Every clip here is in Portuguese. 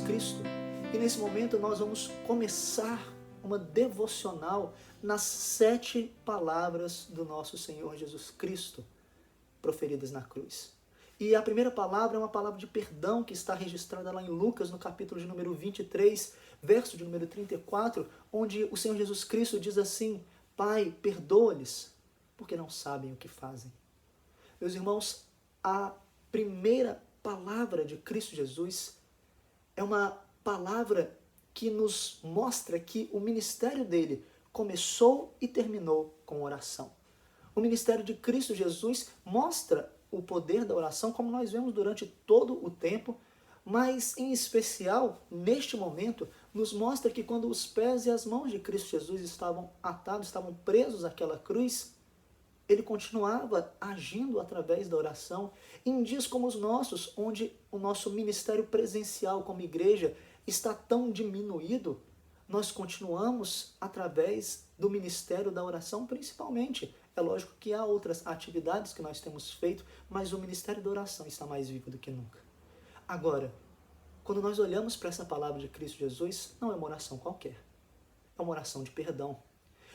Cristo. E nesse momento nós vamos começar uma devocional nas 7 palavras do nosso Senhor Jesus Cristo, proferidas na cruz. E a primeira palavra é uma palavra de perdão que está registrada lá em Lucas, no capítulo de número 23, verso de número 34, onde o Senhor Jesus Cristo diz assim: Pai, perdoa-lhes, porque não sabem o que fazem. Meus irmãos, a primeira palavra de Cristo Jesus é uma palavra que nos mostra que o ministério dele começou e terminou com oração. O ministério de Cristo Jesus mostra o poder da oração, como nós vemos durante todo o tempo, mas em especial, neste momento, nos mostra que quando os pés e as mãos de Cristo Jesus estavam atados, estavam presos àquela cruz, ele continuava agindo através da oração. Em dias como os nossos, onde o nosso ministério presencial como igreja está tão diminuído, nós continuamos através do ministério da oração, principalmente. É lógico que há outras atividades que nós temos feito, mas o ministério da oração está mais vivo do que nunca. Agora, quando nós olhamos para essa palavra de Cristo Jesus, não é uma oração qualquer. É uma oração de perdão.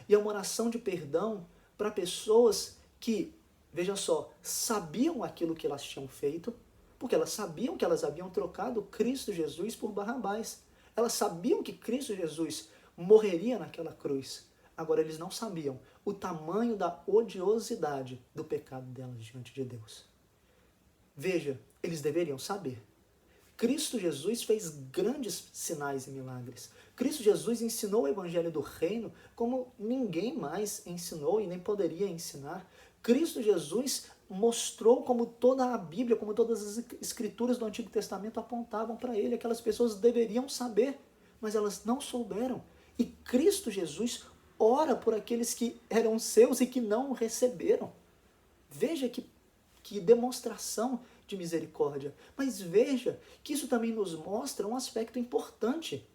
E é uma oração de perdão para pessoas que, veja só, sabiam aquilo que elas tinham feito, porque elas sabiam que elas haviam trocado Cristo Jesus por Barrabás. Elas sabiam que Cristo Jesus morreria naquela cruz. Agora, eles não sabiam o tamanho da odiosidade do pecado delas diante de Deus. Veja, eles deveriam saber. Cristo Jesus fez grandes sinais e milagres. Cristo Jesus ensinou o evangelho do reino como ninguém mais ensinou e nem poderia ensinar. Cristo Jesus mostrou como toda a Bíblia, como todas as escrituras do Antigo Testamento apontavam para ele. Aquelas pessoas deveriam saber, mas elas não souberam. E Cristo Jesus ora por aqueles que eram seus e que não o receberam. Veja que demonstração de misericórdia. Mas veja que isso também nos mostra um aspecto importante.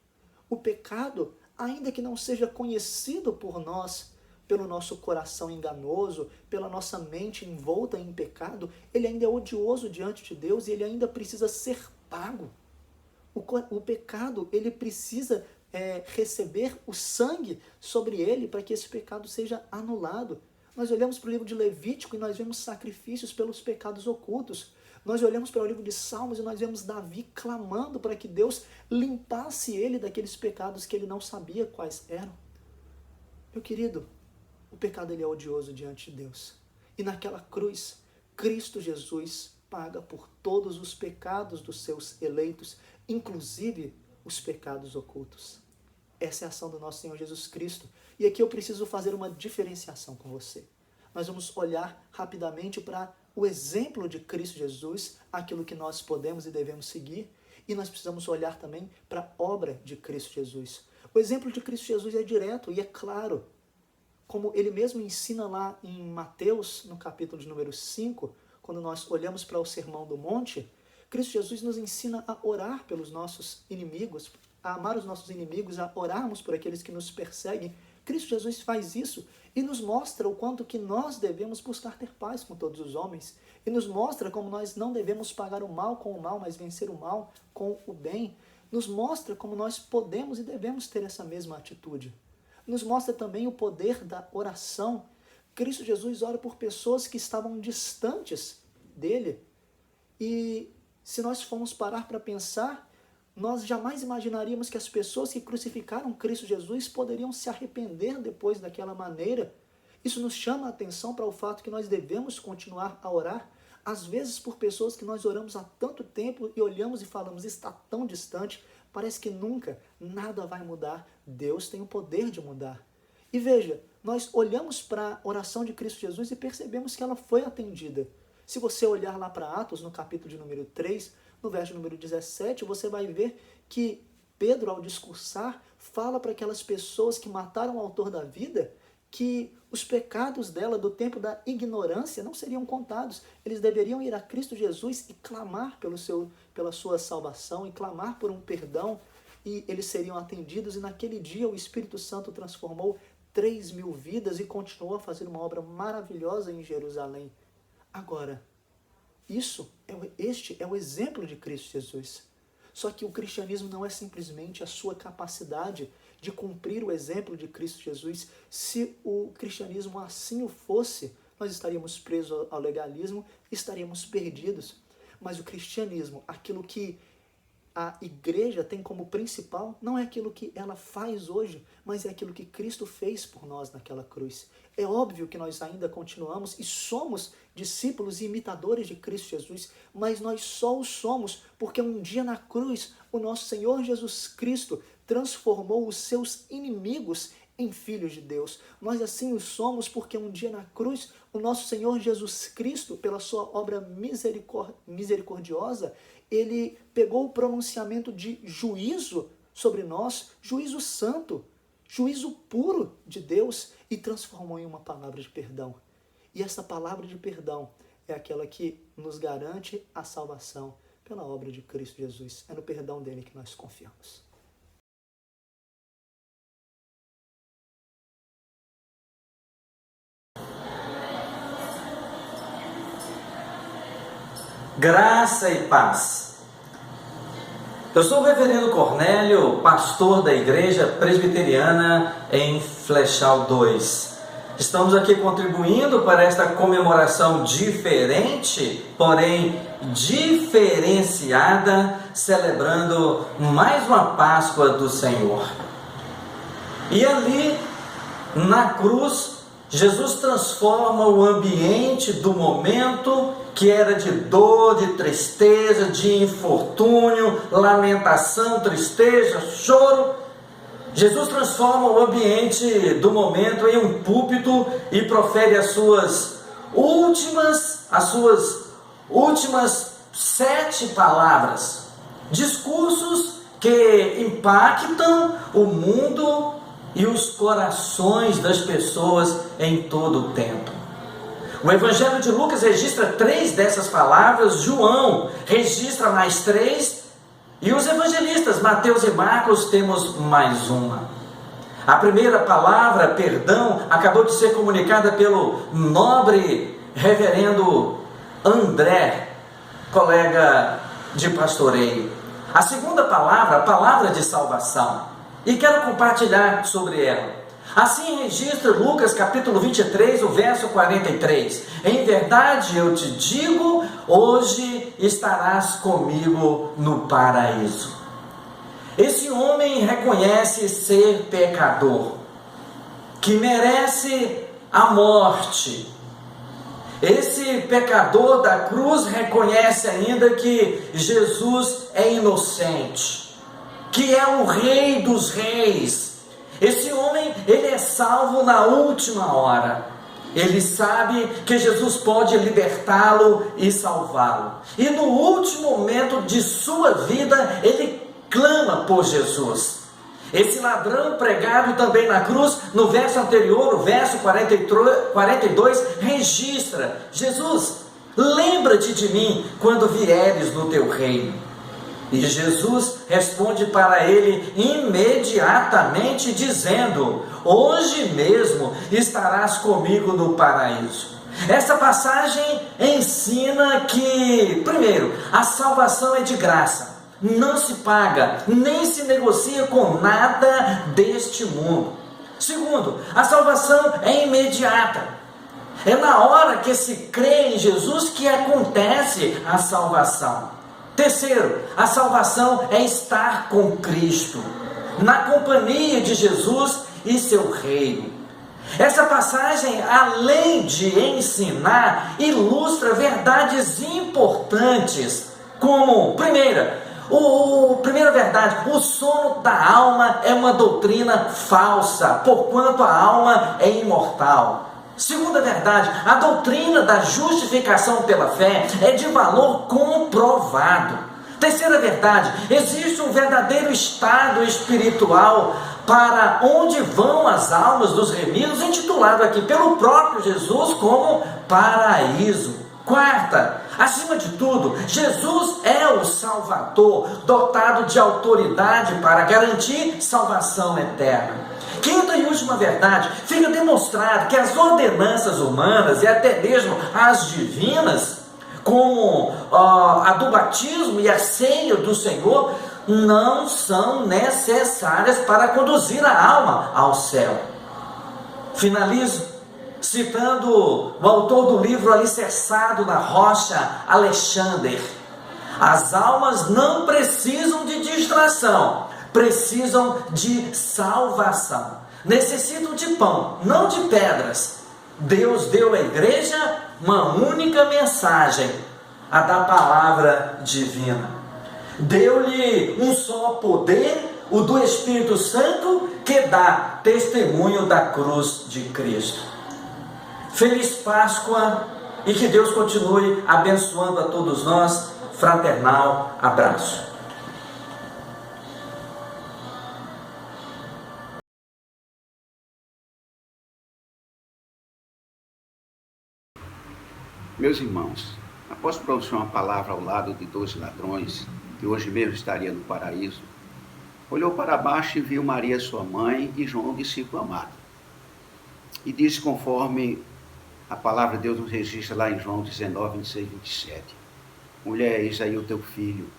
O pecado, ainda que não seja conhecido por nós, pelo nosso coração enganoso, pela nossa mente envolta em pecado, ele ainda é odioso diante de Deus e ele ainda precisa ser pago. O pecado, ele precisa receber o sangue sobre ele para que esse pecado seja anulado. Nós olhamos para o livro de Levítico e nós vemos sacrifícios pelos pecados ocultos. Nós olhamos para o livro de Salmos e nós vemos Davi clamando para que Deus limpasse ele daqueles pecados que ele não sabia quais eram. Meu querido, o pecado ele é odioso diante de Deus. E naquela cruz, Cristo Jesus paga por todos os pecados dos seus eleitos, inclusive os pecados ocultos. Essa é a ação do nosso Senhor Jesus Cristo. E aqui eu preciso fazer uma diferenciação com você. Nós vamos olhar rapidamente para o exemplo de Cristo Jesus, aquilo que nós podemos e devemos seguir, e nós precisamos olhar também para a obra de Cristo Jesus. O exemplo de Cristo Jesus é direto e é claro. Como ele mesmo ensina lá em Mateus, no capítulo de número 5, quando nós olhamos para o Sermão do Monte, Cristo Jesus nos ensina a orar pelos nossos inimigos, a amar os nossos inimigos, a orarmos por aqueles que nos perseguem. Cristo Jesus faz isso e nos mostra o quanto que nós devemos buscar ter paz com todos os homens. E nos mostra como nós não devemos pagar o mal com o mal, mas vencer o mal com o bem. Nos mostra como nós podemos e devemos ter essa mesma atitude. Nos mostra também o poder da oração. Cristo Jesus ora por pessoas que estavam distantes dele. E se nós formos parar para pensar, nós jamais imaginaríamos que as pessoas que crucificaram Cristo Jesus poderiam se arrepender depois daquela maneira. Isso nos chama a atenção para o fato que nós devemos continuar a orar, às vezes por pessoas que nós oramos há tanto tempo e olhamos e falamos, está tão distante, parece que nunca nada vai mudar. Deus tem o poder de mudar. E veja, nós olhamos para a oração de Cristo Jesus e percebemos que ela foi atendida. Se você olhar lá para Atos, no capítulo de número 3, no verso número 17, você vai ver que Pedro, ao discursar, fala para aquelas pessoas que mataram o autor da vida que os pecados dela do tempo da ignorância não seriam contados. Eles deveriam ir a Cristo Jesus e clamar pela sua salvação, e clamar por um perdão, e eles seriam atendidos. E naquele dia o Espírito Santo transformou 3.000 vidas e continuou a fazer uma obra maravilhosa em Jerusalém. Agora, este é o exemplo de Cristo Jesus. Só que o cristianismo não é simplesmente a sua capacidade de cumprir o exemplo de Cristo Jesus. Se o cristianismo assim o fosse, nós estaríamos presos ao legalismo, estaríamos perdidos. Mas o cristianismo, aquilo que a igreja tem como principal, não é aquilo que ela faz hoje, mas é aquilo que Cristo fez por nós naquela cruz. É óbvio que nós ainda continuamos e somos discípulos e imitadores de Cristo Jesus, mas nós só o somos porque um dia na cruz o nosso Senhor Jesus Cristo transformou os seus inimigos em filhos de Deus. Nós assim o somos porque um dia na cruz o nosso Senhor Jesus Cristo, pela sua obra misericordiosa, ele pegou o pronunciamento de juízo sobre nós, juízo santo, juízo puro de Deus, e transformou em uma palavra de perdão. E essa palavra de perdão é aquela que nos garante a salvação pela obra de Cristo Jesus. É no perdão dele que nós confiamos. Graça e paz. Eu sou o reverendo Cornélio, pastor da Igreja Presbiteriana em Flechal 2. Estamos aqui contribuindo para esta comemoração diferente, porém diferenciada, celebrando mais uma Páscoa do Senhor. E ali, na cruz, Jesus transforma o ambiente do momento que era de dor, de tristeza, de infortúnio, lamentação, tristeza, choro. Jesus transforma o ambiente do momento em um púlpito e profere as suas últimas 7 palavras. Discursos que impactam o mundo e os corações das pessoas em todo o tempo. O Evangelho de Lucas registra 3 dessas palavras, João registra mais 3, e os evangelistas Mateus e Marcos temos mais uma. A primeira palavra, perdão, acabou de ser comunicada pelo nobre reverendo André, colega de pastoreio. A segunda palavra, a palavra de salvação, e quero compartilhar sobre ela. Assim registra Lucas capítulo 23, o verso 43. Em verdade eu te digo, hoje estarás comigo no paraíso. Esse homem reconhece ser pecador, que merece a morte. Esse pecador da cruz reconhece ainda que Jesus é inocente, que é o Rei dos Reis. Esse homem, ele é salvo na última hora. Ele sabe que Jesus pode libertá-lo e salvá-lo. E no último momento de sua vida, ele clama por Jesus. Esse ladrão pregado também na cruz, no verso anterior, o verso 42, registra: Jesus, lembra-te de mim quando vieres no teu reino. E Jesus responde para ele imediatamente dizendo: hoje mesmo estarás comigo no paraíso. Essa passagem ensina que, primeiro, a salvação é de graça, não se paga, nem se negocia com nada deste mundo. Segundo, a salvação é imediata. É na hora que se crê em Jesus que acontece a salvação. Terceiro, a salvação é estar com Cristo, na companhia de Jesus e seu reino. Essa passagem, além de ensinar, ilustra verdades importantes, como, primeira verdade, o sono da alma é uma doutrina falsa, porquanto a alma é imortal. Segunda verdade, a doutrina da justificação pela fé é de valor comprovado. Terceira verdade, existe um verdadeiro estado espiritual para onde vão as almas dos remidos, intitulado aqui pelo próprio Jesus como paraíso. Quarta, acima de tudo, Jesus é o Salvador, dotado de autoridade para garantir salvação eterna. Quinta e última verdade, fica demonstrado que as ordenanças humanas e até mesmo as divinas, como a do batismo e a ceia do Senhor, não são necessárias para conduzir a alma ao céu. Finalizo citando o autor do livro Alicerçado na Rocha, Alexander. As almas não precisam de distração, precisam de salvação. Necessitam de pão, não de pedras. Deus deu à igreja uma única mensagem, a da palavra divina. Deu-lhe um só poder, o do Espírito Santo, que dá testemunho da cruz de Cristo. Feliz Páscoa e que Deus continue abençoando a todos nós. Fraternal abraço. Meus irmãos, após pronunciar uma palavra ao lado de 2 ladrões, que hoje mesmo estaria no paraíso, olhou para baixo e viu Maria, sua mãe, e João, discípulo amado. E disse conforme a palavra de Deus nos registra lá em João 19, 26, 27. Mulher, eis aí o teu filho.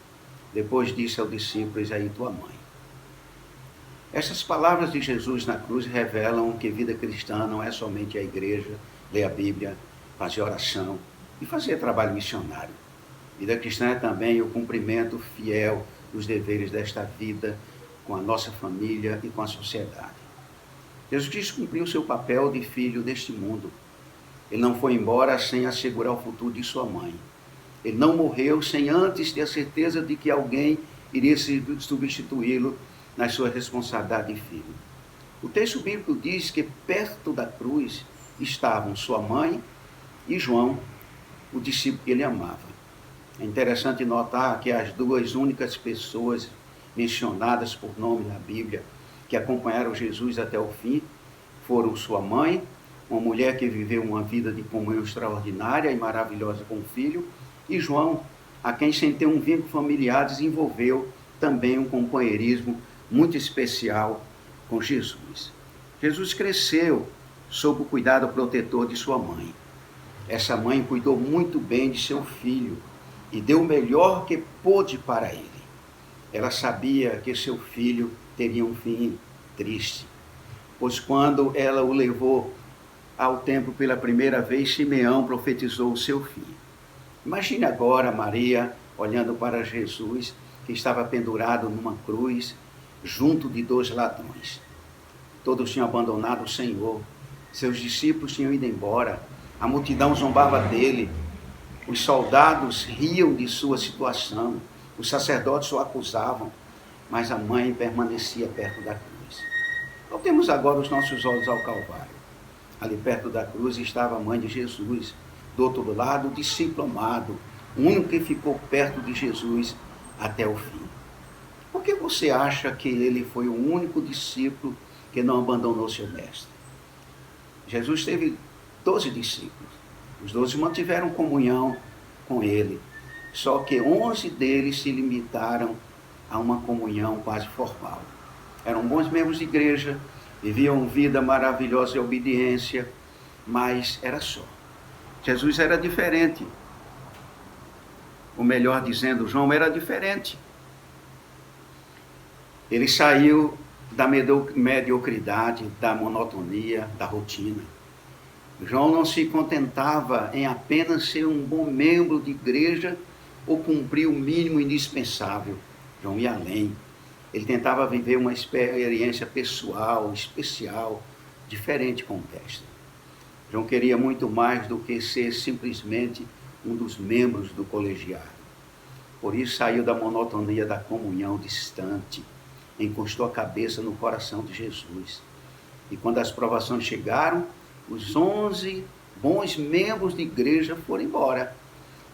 Depois disse ao discípulo, eis aí tua mãe. Essas palavras de Jesus na cruz revelam que vida cristã não é somente a igreja, ler a Bíblia, fazer oração e fazer trabalho missionário. Vida cristã é também o cumprimento fiel dos deveres desta vida com a nossa família e com a sociedade. Jesus Cristo cumpriu seu papel de filho deste mundo. Ele não foi embora sem assegurar o futuro de sua mãe. Ele não morreu sem antes ter a certeza de que alguém iria substituí-lo na sua responsabilidade de filho. O texto bíblico diz que perto da cruz estavam sua mãe e João, o discípulo que ele amava. É interessante notar que as duas únicas pessoas mencionadas por nome na Bíblia que acompanharam Jesus até o fim foram sua mãe, uma mulher que viveu uma vida de comunhão extraordinária e maravilhosa com o filho, e João, a quem, sem ter um vínculo familiar, desenvolveu também um companheirismo muito especial com Jesus. Jesus cresceu sob o cuidado protetor de sua mãe. Essa mãe cuidou muito bem de seu filho e deu o melhor que pôde para ele. Ela sabia que seu filho teria um fim triste, pois quando ela o levou ao templo pela primeira vez, Simeão profetizou o seu fim. Imagine agora Maria olhando para Jesus, que estava pendurado numa cruz, junto de 2 ladrões. Todos tinham abandonado o Senhor, seus discípulos tinham ido embora, a multidão zombava dele, os soldados riam de sua situação, os sacerdotes o acusavam, mas a mãe permanecia perto da cruz. Voltemos agora os nossos olhos ao Calvário. Ali perto da cruz estava a mãe de Jesus, do outro lado o discípulo amado, o único que ficou perto de Jesus até o fim. Por que você acha que ele foi o único discípulo que não abandonou seu mestre? Jesus teve 12 discípulos. Os 12 mantiveram comunhão com ele. Só que 11 deles se limitaram a uma comunhão quase formal. Eram bons membros de igreja, viviam vida maravilhosa e obediência, mas era só. Jesus era diferente. Ou melhor dizendo, João era diferente. Ele saiu da mediocridade, da monotonia, da rotina. João não se contentava em apenas ser um bom membro de igreja ou cumprir o mínimo indispensável. João ia além. Ele tentava viver uma experiência pessoal, especial, diferente com o mestre. João queria muito mais do que ser simplesmente um dos membros do colegiado. Por isso saiu da monotonia da comunhão distante, encostou a cabeça no coração de Jesus. E quando as provações chegaram, os 11 bons membros de igreja foram embora.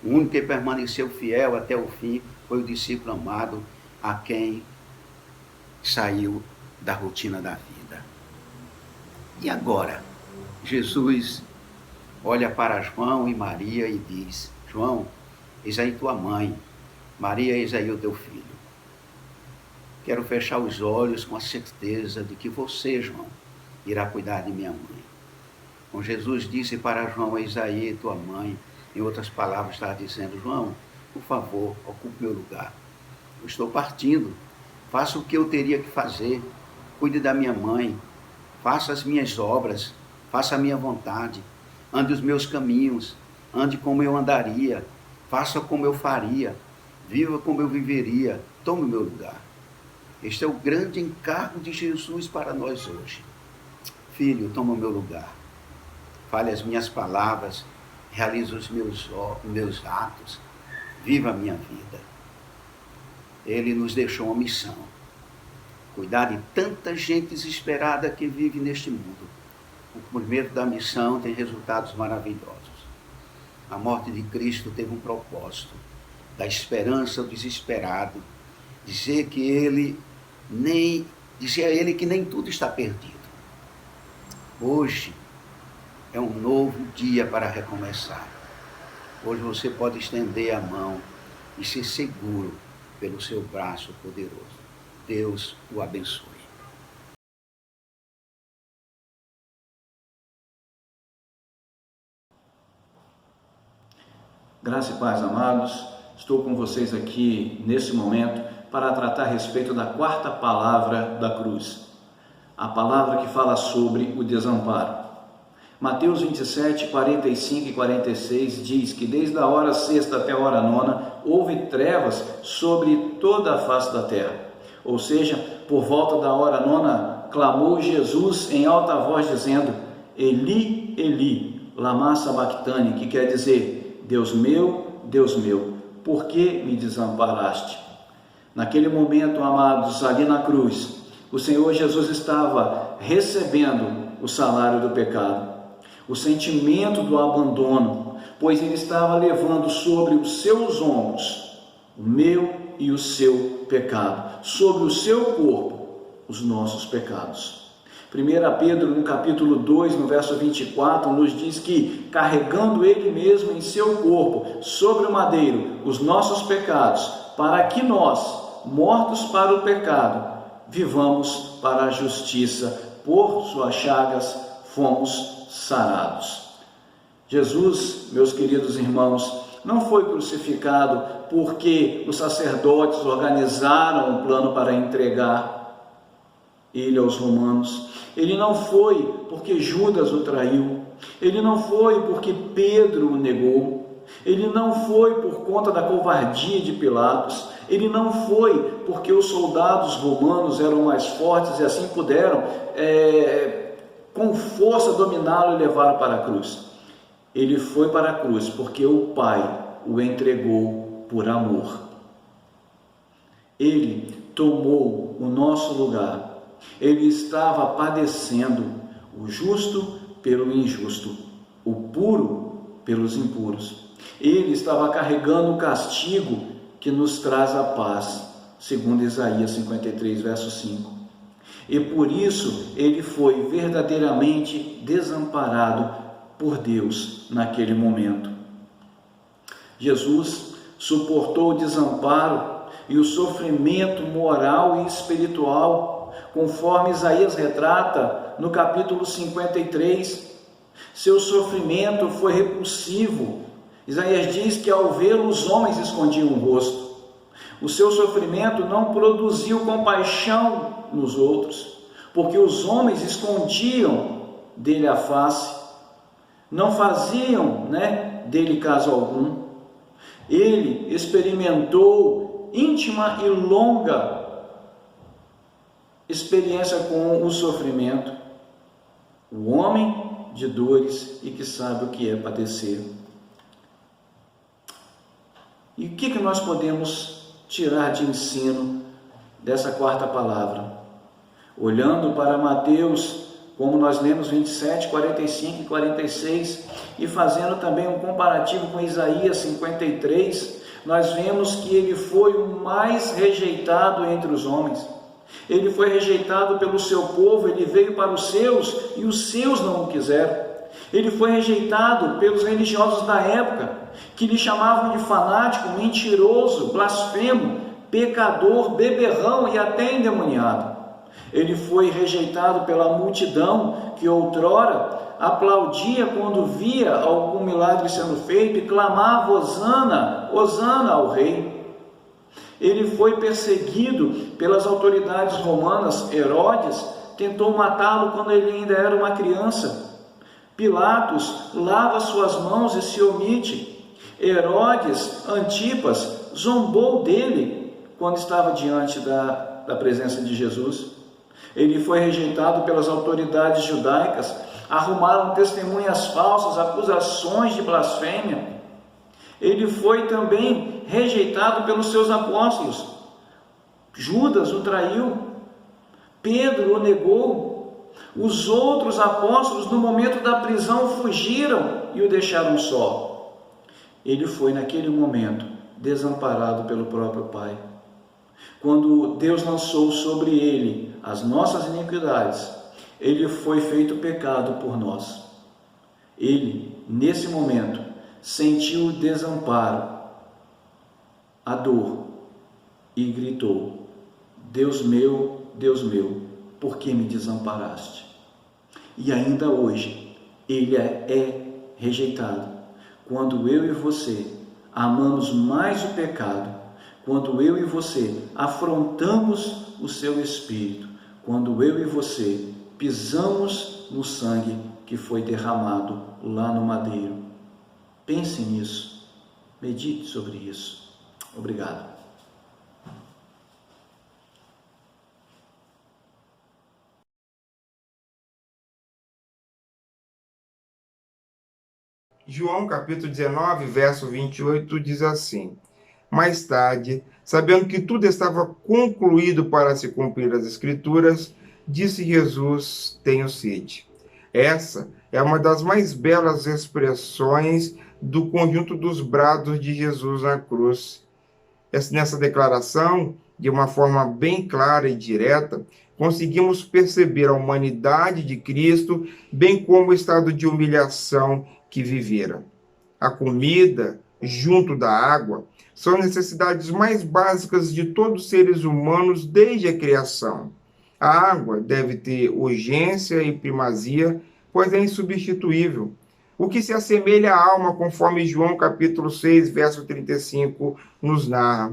O único que permaneceu fiel até o fim foi o discípulo amado, a quem saiu da rotina da vida. E agora, Jesus olha para João e Maria e diz: João, eis aí tua mãe, Maria, eis aí o teu filho. Quero fechar os olhos com a certeza de que você, João, irá cuidar de minha mãe. Quando Jesus disse para João, eis aí tua mãe, em outras palavras, está dizendo: João, por favor, ocupe meu lugar. eu estou partindo. Faça o que eu teria que fazer. Cuide da minha mãe. Faça as minhas obras. Faça a minha vontade. Ande os meus caminhos. Ande como eu andaria. Faça como eu faria. Viva como eu viveria. Tome o meu lugar. Este é o grande encargo de Jesus para nós hoje. Filho, toma o meu lugar. Fale as minhas palavras. Realize os meus atos. Viva a minha vida. Ele nos deixou uma missão. Cuidar de tanta gente desesperada que vive neste mundo. O cumprimento da missão tem resultados maravilhosos. A morte de Cristo teve um propósito. Da esperança ao desesperado. Dizer a ele que nem tudo está perdido. Hoje é um novo dia para recomeçar. Hoje você pode estender a mão e ser seguro pelo seu braço poderoso. Deus o abençoe. Graça e paz, amados. Estou com vocês aqui nesse momento para tratar a respeito da quarta palavra da cruz. A palavra que fala sobre o desamparo. Mateus 27, 45 e 46 diz que desde a hora sexta até a hora nona houve trevas sobre toda a face da terra. Ou seja, por volta da hora nona, clamou Jesus em alta voz dizendo: Eli, Eli, lama sabachthani, que quer dizer: Deus meu, por que me desamparaste? Naquele momento, amados, ali na cruz, o Senhor Jesus estava recebendo o salário do pecado, o sentimento do abandono, pois ele estava levando sobre os seus ombros o meu e o seu pecado, sobre o seu corpo os nossos pecados. 1 Pedro, no capítulo 2, no verso 24, nos diz que, carregando ele mesmo em seu corpo, sobre o madeiro, os nossos pecados, para que nós, mortos para o pecado, vivamos para a justiça, por suas chagas fomos sarados. Jesus, meus queridos irmãos, não foi crucificado porque os sacerdotes organizaram um plano para entregar ele aos romanos. Ele não foi porque Judas o traiu. Ele não foi porque Pedro o negou. Ele não foi por conta da covardia de Pilatos. Ele não foi porque os soldados romanos eram mais fortes e assim puderam com força dominá-lo e levá-lo para a cruz. Ele foi para a cruz porque o Pai o entregou por amor. Ele tomou o nosso lugar. Ele estava padecendo, o justo pelo injusto, o puro pelos impuros. Ele estava carregando o castigo que nos traz a paz, segundo Isaías 53, verso 5. E por isso ele foi verdadeiramente desamparado por Deus naquele momento. Jesus suportou o desamparo e o sofrimento moral e espiritual, conforme Isaías retrata no capítulo 53. Seu sofrimento foi repulsivo. Isaías diz que ao vê-lo os homens escondiam o rosto. O seu sofrimento não produziu compaixão nos outros, porque os homens escondiam dele a face, não faziam dele caso algum. Ele experimentou íntima e longa experiência com o sofrimento, o homem de dores e que sabe o que é padecer. E o que nós podemos tirar de ensino dessa quarta palavra? Olhando para Mateus, como nós lemos 27, 45 e 46, e fazendo também um comparativo com Isaías 53, nós vemos que ele foi o mais rejeitado entre os homens. Ele foi rejeitado pelo seu povo, ele veio para os seus e os seus não o quiseram. Ele foi rejeitado pelos religiosos da época, que lhe chamavam de fanático, mentiroso, blasfemo, pecador, beberrão e até endemoniado. Ele foi rejeitado pela multidão que outrora aplaudia quando via algum milagre sendo feito e clamava: Hosana, Hosana ao rei. Ele foi perseguido pelas autoridades romanas. Herodes tentou matá-lo quando ele ainda era uma criança. Pilatos lava suas mãos e se omite. Herodes Antipas zombou dele quando estava diante da presença de Jesus. Ele foi rejeitado pelas autoridades judaicas, arrumaram testemunhas falsas, acusações de blasfêmia. Ele foi também rejeitado pelos seus apóstolos. Judas o traiu, Pedro o negou. Os outros apóstolos, no momento da prisão, fugiram e o deixaram só. Ele foi, naquele momento, desamparado pelo próprio Pai. Quando Deus lançou sobre ele as nossas iniquidades, ele foi feito pecado por nós. Ele, nesse momento, sentiu o desamparo, a dor, e gritou: Deus meu, por que me desamparaste? E ainda hoje, ele é rejeitado. Quando eu e você amamos mais o pecado, quando eu e você afrontamos o seu espírito, quando eu e você pisamos no sangue que foi derramado lá no madeiro. Pense nisso, medite sobre isso. Obrigado. João capítulo 19, verso 28 diz assim: Mais tarde, sabendo que tudo estava concluído para se cumprir as Escrituras, disse Jesus: Tenho sede. Essa é uma das mais belas expressões do conjunto dos brados de Jesus na cruz. Nessa declaração, de uma forma bem clara e direta, conseguimos perceber a humanidade de Cristo, bem como o estado de humilhação que vivera. A comida, junto da água, são necessidades mais básicas de todos os seres humanos desde a criação. A água deve ter urgência e primazia, pois é insubstituível. O que se assemelha à alma, conforme João capítulo 6, verso 35, nos narra.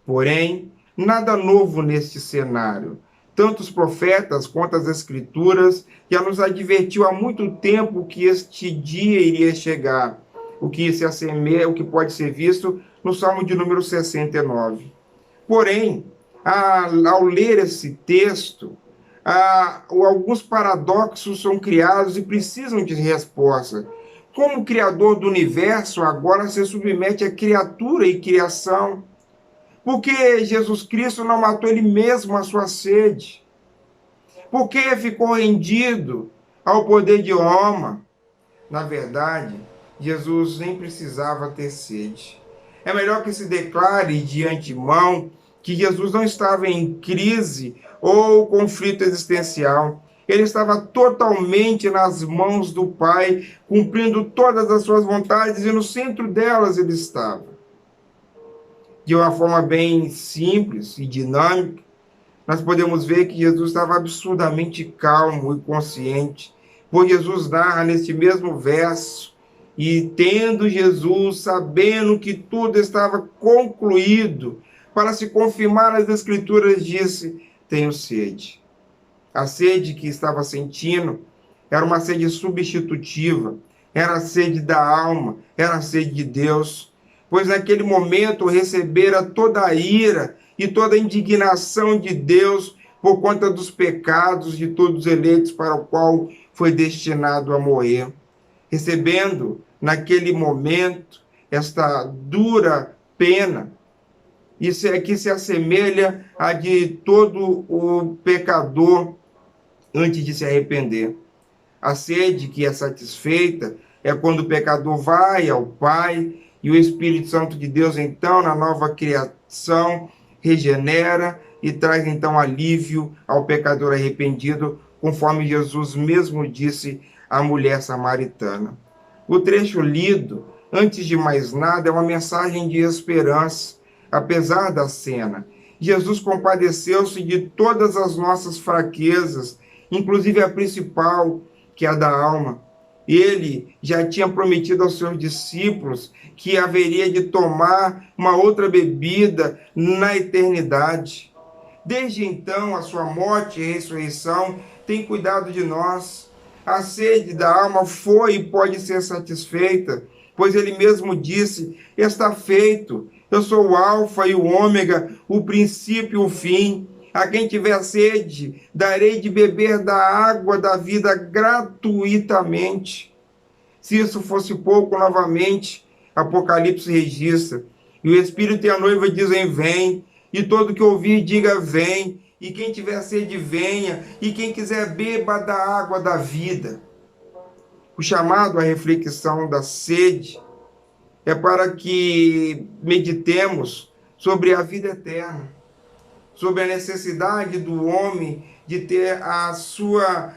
Porém, nada novo neste cenário. Tanto os profetas quanto as Escrituras já nos advertiu há muito tempo que este dia iria chegar, o que se assemelha, o que pode ser visto no Salmo de número 69. Porém, ao ler esse texto, alguns paradoxos são criados e precisam de resposta. Como Criador do universo, agora se submete a criatura e criação. Por que Jesus Cristo não matou ele mesmo a sua sede? Por que ficou rendido ao poder de Roma? Na verdade, Jesus nem precisava ter sede. É melhor que se declare de antemão que Jesus não estava em crise ou conflito existencial. Ele estava totalmente nas mãos do Pai, cumprindo todas as suas vontades, e no centro delas ele estava. De uma forma bem simples e dinâmica, nós podemos ver que Jesus estava absurdamente calmo e consciente, pois Jesus narra neste mesmo verso: e tendo Jesus, sabendo que tudo estava concluído, para se confirmar as Escrituras, disse: Tenho sede. A sede que estava sentindo era uma sede substitutiva, era a sede da alma, era a sede de Deus, pois naquele momento recebera toda a ira e toda a indignação de Deus por conta dos pecados de todos os eleitos para o qual foi destinado a morrer. Recebendo naquele momento esta dura pena, isso é que se assemelha a de todo o pecador antes de se arrepender. A sede que é satisfeita é quando o pecador vai ao Pai e o Espírito Santo de Deus, então, na nova criação, regenera e traz, então, alívio ao pecador arrependido, conforme Jesus mesmo disse à mulher samaritana. O trecho lido, antes de mais nada, é uma mensagem de esperança. Apesar da cena, Jesus compadeceu-se de todas as nossas fraquezas, inclusive a principal, que é a da alma. Ele já tinha prometido aos seus discípulos que haveria de tomar uma outra bebida na eternidade. Desde então, a sua morte e ressurreição tem cuidado de nós. A sede da alma foi e pode ser satisfeita, pois ele mesmo disse: está feito. Eu sou o alfa e o ômega, o princípio e o fim. A quem tiver sede, darei de beber da água da vida gratuitamente. Se isso fosse pouco, novamente, Apocalipse registra: e o Espírito e a noiva dizem: vem, e todo que ouvir, diga: vem, e quem tiver sede, venha, e quem quiser, beba da água da vida. O chamado à reflexão da sede é para que meditemos sobre a vida eterna, sobre a necessidade do homem de ter a sua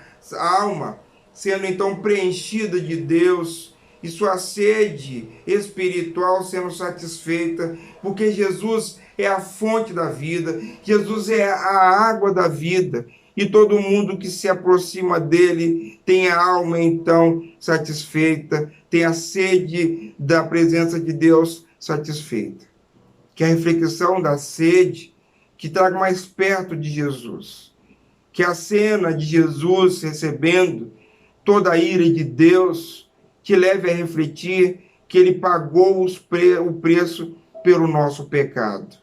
alma sendo então preenchida de Deus e sua sede espiritual sendo satisfeita, porque Jesus é a fonte da vida, Jesus é a água da vida, e todo mundo que se aproxima dele tem a alma então satisfeita, tem a sede da presença de Deus satisfeita. Que a reflexão da sede que traga mais perto de Jesus, que a cena de Jesus recebendo toda a ira de Deus te leve a refletir que ele pagou o preço pelo nosso pecado.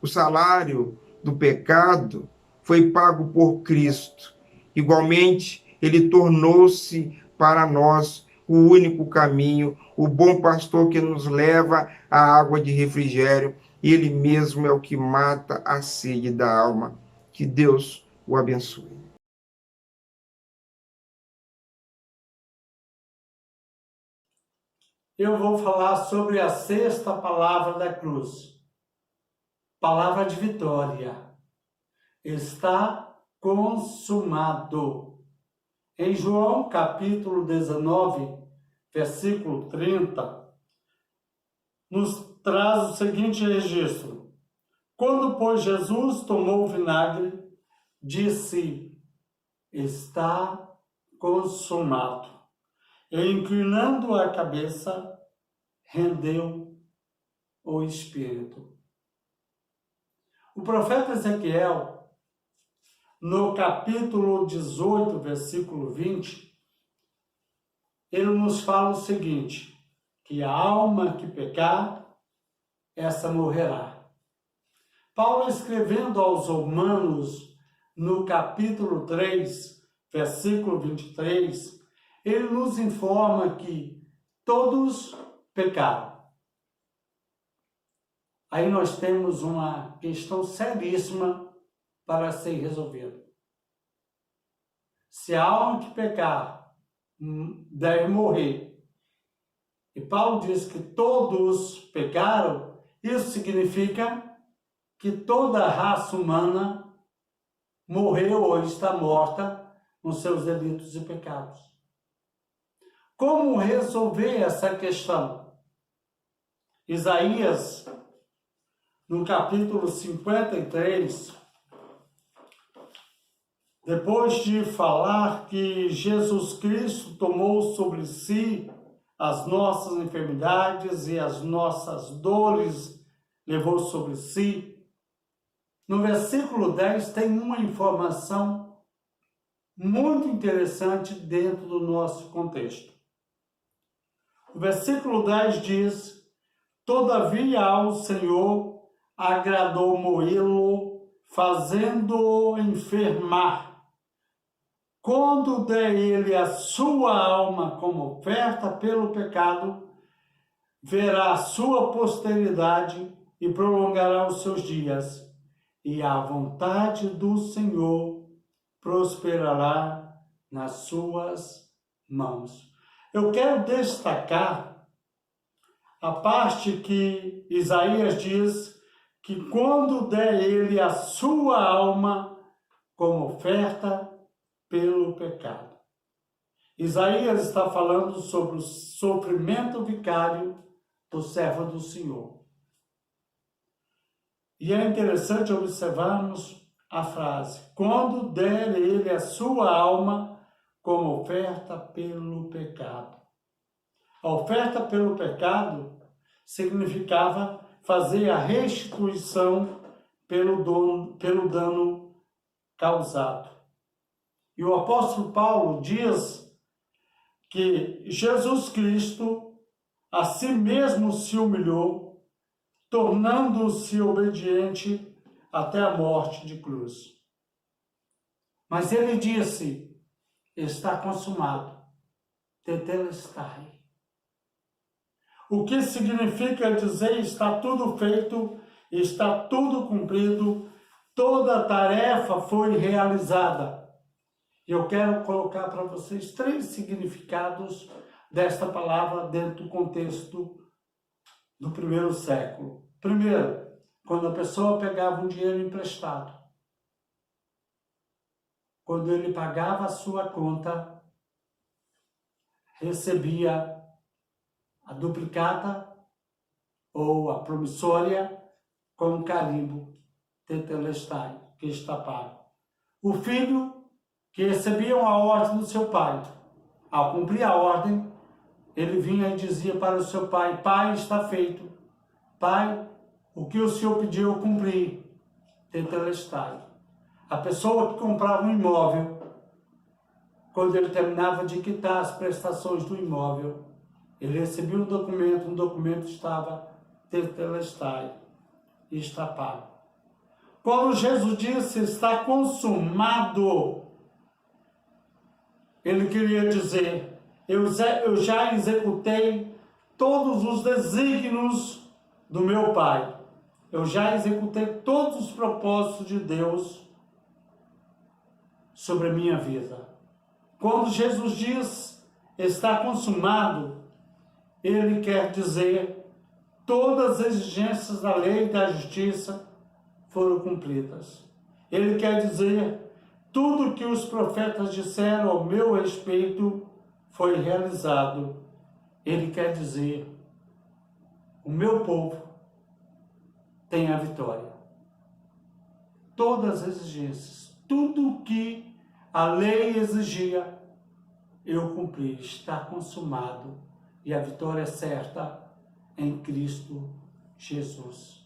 O salário do pecado foi pago por Cristo. Igualmente, ele tornou-se para nós o único caminho, o bom pastor que nos leva à água de refrigério. Ele mesmo é o que mata a sede da alma. Que Deus o abençoe. Eu vou falar sobre a sexta palavra da cruz. Palavra de vitória. Está consumado. Em João capítulo 19, versículo 30, nos traz o seguinte registro. Quando, pois, Jesus tomou o vinagre, disse: está consumado. E, inclinando a cabeça, rendeu o espírito. O profeta Ezequiel, no capítulo 18, versículo 20, ele nos fala o seguinte, que a alma que pecar, essa morrerá. Paulo, escrevendo aos Romanos, no capítulo 3, versículo 23, ele nos informa que todos pecaram. Aí nós temos uma questão seríssima para ser resolvida. Se a alma que pecar deve morrer, e Paulo diz que todos pecaram, isso significa que toda a raça humana morreu ou está morta nos seus delitos e pecados. Como resolver essa questão? Isaías, no capítulo 53, depois de falar que Jesus Cristo tomou sobre si as nossas enfermidades e as nossas dores, levou sobre si, no versículo 10 tem uma informação muito interessante dentro do nosso contexto. O versículo 10 diz: todavia ao Senhor agradou moê-lo, fazendo-o enfermar. Quando der ele a sua alma como oferta pelo pecado, verá a sua posteridade e prolongará os seus dias, e a vontade do Senhor prosperará nas suas mãos. Eu quero destacar a parte que Isaías diz que quando der ele a sua alma como oferta pelo pecado. Isaías está falando sobre o sofrimento vicário do servo do Senhor. E é interessante observarmos a frase, quando der ele a sua alma como oferta pelo pecado. A oferta pelo pecado significava fazer a restituição pelo dano causado. E o apóstolo Paulo diz que Jesus Cristo a si mesmo se humilhou, tornando-se obediente até a morte de cruz. Mas ele disse: está consumado, tetelestai. O que significa dizer está tudo feito, está tudo cumprido, toda a tarefa foi realizada. Eu quero colocar para vocês 3 significados desta palavra dentro do contexto do primeiro século. Primeiro, quando a pessoa pegava um dinheiro emprestado, quando ele pagava a sua conta, recebia a duplicata ou a promissória com um carimbo, tetelestai, que está pago. O filho que recebia a ordem do seu pai, ao cumprir a ordem, ele vinha e dizia para o seu pai: pai, está feito. Pai, o que o senhor pediu eu cumpri, tetelestai. A pessoa que comprava um imóvel, quando ele terminava de quitar as prestações do imóvel, ele recebia um documento estava tetelestai, e está pago. Quando Jesus disse está consumado, ele queria dizer: eu já executei todos os desígnios do meu Pai. Eu já executei todos os propósitos de Deus sobre a minha vida. Quando Jesus diz está consumado, ele quer dizer todas as exigências da lei e da justiça foram cumpridas. Ele quer dizer tudo que os profetas disseram ao meu respeito foi realizado. Ele quer dizer o meu povo tem a vitória. Todas as exigências, tudo o que a lei exigia, eu cumpri, está consumado. E a vitória é certa em Cristo Jesus.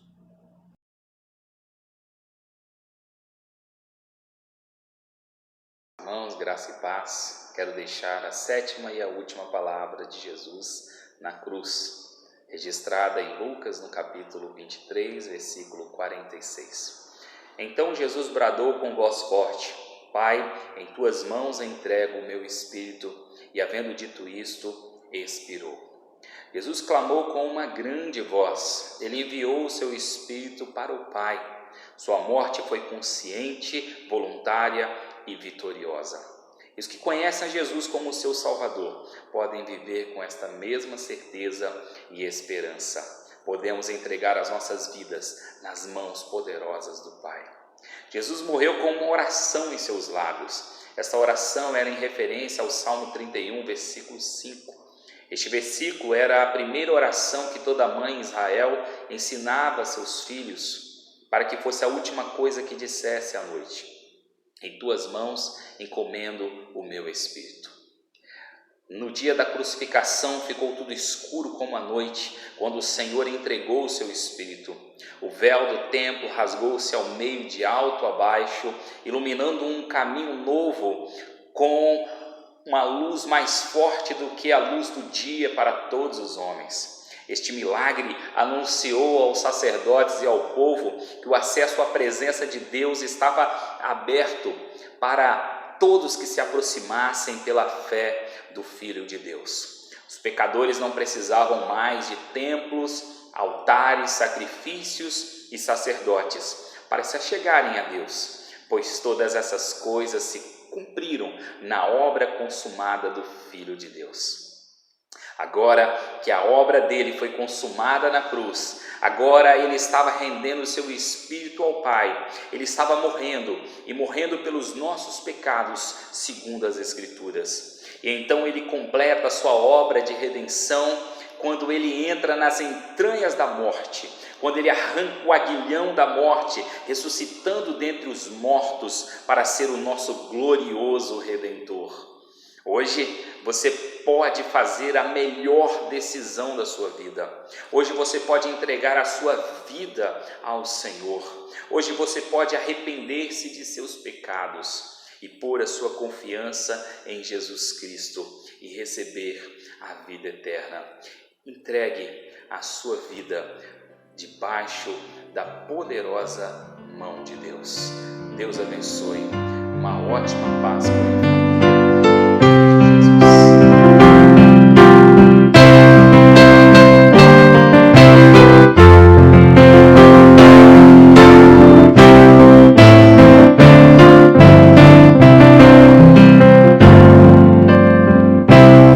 Irmãos, graça e paz, quero deixar a 7ª e a última palavra de Jesus na cruz, registrada em Lucas, no capítulo 23, versículo 46. Então Jesus bradou com voz forte: Pai, em tuas mãos entrego o meu espírito, e havendo dito isto, expirou. Jesus clamou com uma grande voz, ele enviou o seu espírito para o Pai. Sua morte foi consciente, voluntária e vitoriosa. E os que conhecem Jesus como seu Salvador podem viver com esta mesma certeza e esperança. Podemos entregar as nossas vidas nas mãos poderosas do Pai. Jesus morreu com uma oração em seus lábios. Esta oração era em referência ao Salmo 31, versículo 5. Este versículo era a primeira oração que toda mãe em Israel ensinava a seus filhos, para que fosse a última coisa que dissesse à noite: em tuas mãos encomendo o meu espírito. No dia da crucificação ficou tudo escuro como a noite, quando o Senhor entregou o seu espírito. O véu do templo rasgou-se ao meio, de alto a baixo, iluminando um caminho novo com uma luz mais forte do que a luz do dia para todos os homens. Este milagre anunciou aos sacerdotes e ao povo que o acesso à presença de Deus estava aberto para todos que se aproximassem pela fé do Filho de Deus. Os pecadores não precisavam mais de templos, altares, sacrifícios e sacerdotes para se achegarem a Deus, pois todas essas coisas se cumpriram na obra consumada do Filho de Deus. Agora que a obra dele foi consumada na cruz, agora ele estava rendendo o seu espírito ao Pai. Ele estava morrendo, e morrendo pelos nossos pecados, segundo as Escrituras. E então ele completa a sua obra de redenção quando ele entra nas entranhas da morte, quando ele arranca o aguilhão da morte, ressuscitando dentre os mortos para ser o nosso glorioso Redentor. Hoje você pode fazer a melhor decisão da sua vida. Hoje você pode entregar a sua vida ao Senhor. Hoje você pode arrepender-se de seus pecados e pôr a sua confiança em Jesus Cristo e receber a vida eterna. Entregue a sua vida debaixo da poderosa mão de Deus. Deus abençoe. Uma ótima Páscoa.